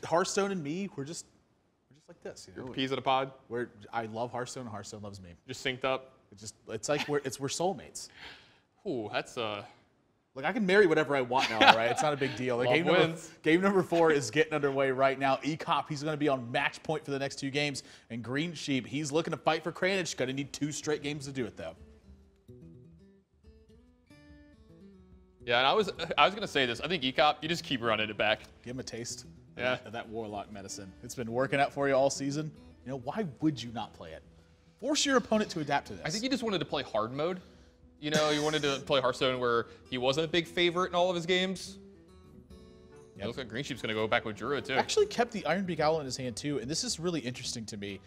Hearthstone and me, we're just like this. You know? Peas in a pod. I love Hearthstone, and Hearthstone loves me. Just synced up. It's like we're soulmates. Ooh, that's Like, I can marry whatever I want now, right? It's not a big deal. Like, game number 4 is getting underway right now. Ek0p, he's going to be on match point for the next 2 games. And Greensheep, he's looking to fight for Kranich. Going to need 2 straight games to do it, though. Yeah, and I was going to say this. I think Ek0p, you just keep running it back. Give him a taste of that Warlock medicine. It's been working out for you all season. You know, why would you not play it? Force your opponent to adapt to this. I think he just wanted to play hard mode. You know, he wanted to play Hearthstone where he wasn't a big favorite in all of his games. Yep. It looks like Greensheep's going to go back with Druid, too. Actually kept the Iron Beak Owl in his hand, too, and this is really interesting to me.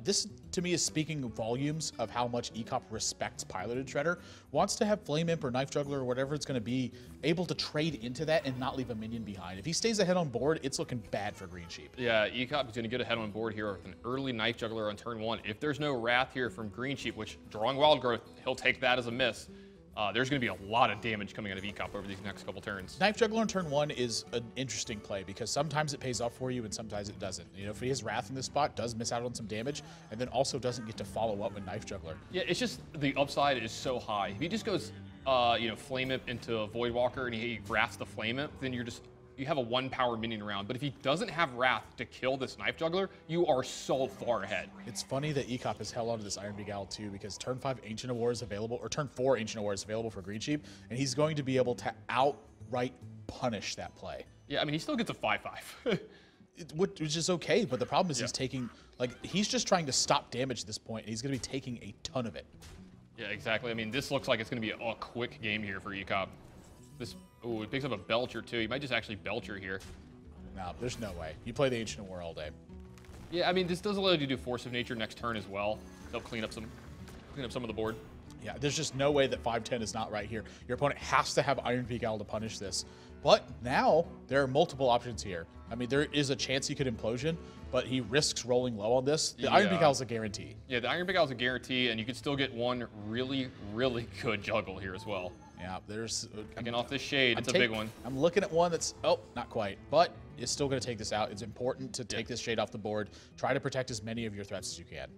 This, to me, is speaking volumes of how much Ek0p respects Piloted Shredder. Wants to have Flame Imp or Knife Juggler or whatever it's going to be able to trade into that and not leave a minion behind. If he stays ahead on board, it's looking bad for Greensheep. Yeah, Ek0p is going to get ahead on board here with an early Knife Juggler on turn 1. If there's no Wrath here from Greensheep, which drawing Wild Growth, he'll take that as a miss. There's going to be a lot of damage coming out of Ek0p over these next couple turns. Knife Juggler on turn 1 is an interesting play because sometimes it pays off for you and sometimes it doesn't. You know, if he has Wrath in this spot, does miss out on some damage, and then also doesn't get to follow up with Knife Juggler. Yeah, it's just the upside is so high. If he just goes, you know, Flame Imp into a Voidwalker and he Wraths the Flame Imp, then you have a 1-power minion around. But if he doesn't have Wrath to kill this Knife Juggler, you are so far ahead. It's funny that Ek0p has held onto this Iron Beak Owl too, because turn 5 Ancient of War is available, or turn 4 Ancient of War is available for Greensheep, and he's going to be able to outright punish that play. Yeah, I mean, he still gets a 5/5. Which is okay, but the problem is he's taking, like, he's just trying to stop damage at this point, and he's going to be taking a ton of it. Yeah, exactly. I mean, this looks like it's going to be a quick game here for Ek0p. Ooh, he picks up a Belcher, too. He might just actually Belcher here. No, there's no way. You play the Ancient of War all day. Yeah, I mean, this does allow you to do Force of Nature next turn as well. They'll clean up some of the board. Yeah, there's just no way that 5/10 is not right here. Your opponent has to have Iron Beak Owl to punish this. But now, there are multiple options here. I mean, there is a chance he could Implosion, but he risks rolling low on this. The Iron Beak Owl is a guarantee. Yeah, the Iron Beak Owl is a guarantee, and you could still get one really, really good juggle here as well. Yeah, there's... Again, off this Shade, it's a big one. I'm looking at one that's... Oh, not quite. But it's still going to take this out. It's important to take this Shade off the board. Try to protect as many of your threats as you can.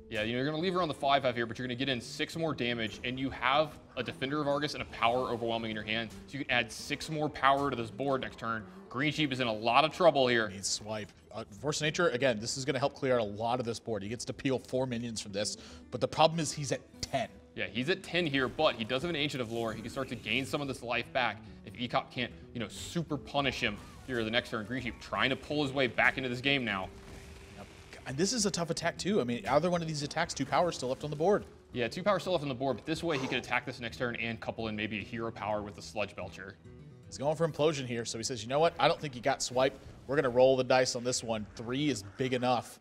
Yeah, you know, you're going to leave her on the 5/5 here, but you're going to get in 6 more damage, and you have a Defender of Argus and a Power Overwhelming in your hand, so you can add 6 more power to this board next turn. Greensheep is in a lot of trouble here. Needs Swipe. Force of Nature, again, this is going to help clear out a lot of this board. He gets to peel 4 minions from this, but the problem is he's at 10. Yeah, he's at 10 here, but he does have an Ancient of Lore. He can start to gain some of this life back if Ek0p can't, you know, super punish him here the next turn. Greensheep trying to pull his way back into this game now. Yep. And this is a tough attack, too. I mean, either one of these attacks, 2 power still left on the board. Yeah, 2 power still left on the board, but this way he could attack this next turn and couple in maybe a Hero Power with a Sludge Belcher. He's going for Implosion here, so he says, you know what? I don't think he got Swipe. We're going to roll the dice on this one. 3 is big enough.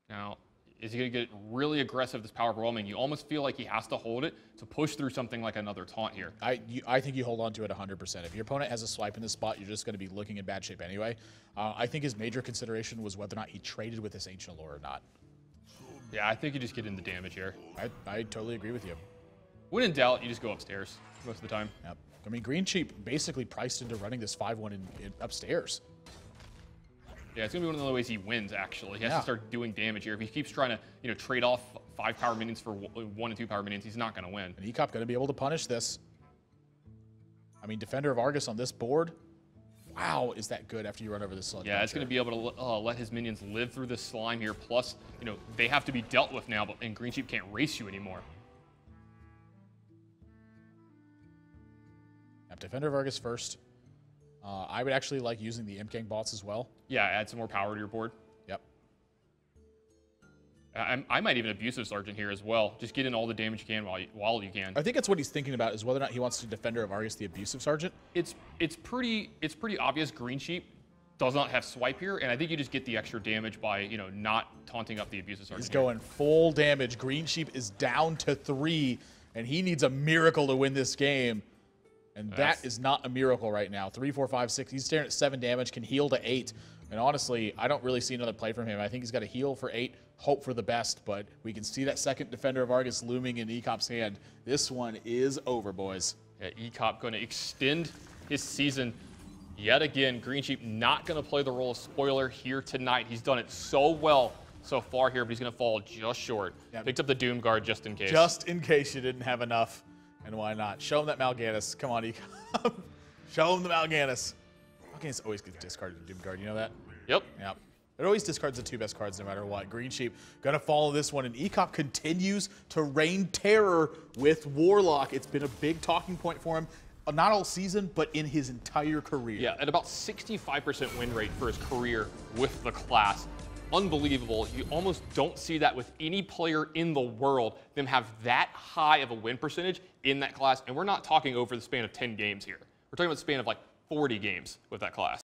Now, is he going to get really aggressive, this Power Overwhelming? You almost feel like he has to hold it to push through something like another Taunt here. I think you hold on to it 100%. If your opponent has a Swipe in this spot, you're just going to be looking in bad shape anyway. I think his major consideration was whether or not he traded with this Ancient Lore or not. Yeah, I think you just get into damage here. I totally agree with you. When in doubt, you just go upstairs most of the time. Yep. I mean, Greensheep basically priced into running this 5/1 in upstairs. Yeah, it's going to be one of the ways he wins, actually. He has to start doing damage here. If he keeps trying to, you know, trade off 5 power minions for 1 and 2 power minions, he's not going to win. And Ek0p going to be able to punish this. I mean, Defender of Argus on this board, wow, is that good after you run over the Sludge Yeah, it's going to be able to let his minions live through this slime here. Plus, you know, they have to be dealt with now, and Greensheep can't race you anymore. Defender of Argus first. I would actually like using the Imp Gang bots as well. Yeah, add some more power to your board. Yep. I might even Abusive Sergeant here as well. Just get in all the damage you can while you can. I think that's what he's thinking about, is whether or not he wants to Defender of Argus the Abusive Sergeant. It's pretty obvious Greensheep does not have Swipe here, and I think you just get the extra damage by, you know, not taunting up the Abusive Sergeant. He's going full damage. Greensheep is down to 3, and he needs a miracle to win this game. And that is not a miracle right now. 3, 4, 5, 6. He's staring at 7 damage, can heal to 8. And honestly, I don't really see another play from him. I think he's got to heal for 8, hope for the best. But we can see that second Defender of Argus looming in Ek0p's hand. This one is over, boys. Yeah, Ek0p going to extend his season. Yet again, Greensheep not going to play the role of spoiler here tonight. He's done it so well so far here, but he's going to fall just short. Yep. Picked up the Doom Guard just in case. Just in case you didn't have enough. And why not? Show him that Mal'Ganis. Come on, Ek0p. Show him the Mal'Ganis. Mal'Ganis always gets discarded to Doom Guard. You know that? Yep. Yep. It always discards the 2 best cards no matter what. Greensheep going to follow this one, and Ek0p continues to reign terror with Warlock. It's been a big talking point for him, not all season, but in his entire career. Yeah, at about 65% win rate for his career with the class. Unbelievable. You almost don't see that with any player in the world, them have that high of a win percentage in that class. And we're not talking over the span of 10 games here. We're talking about the span of like 40 games with that class.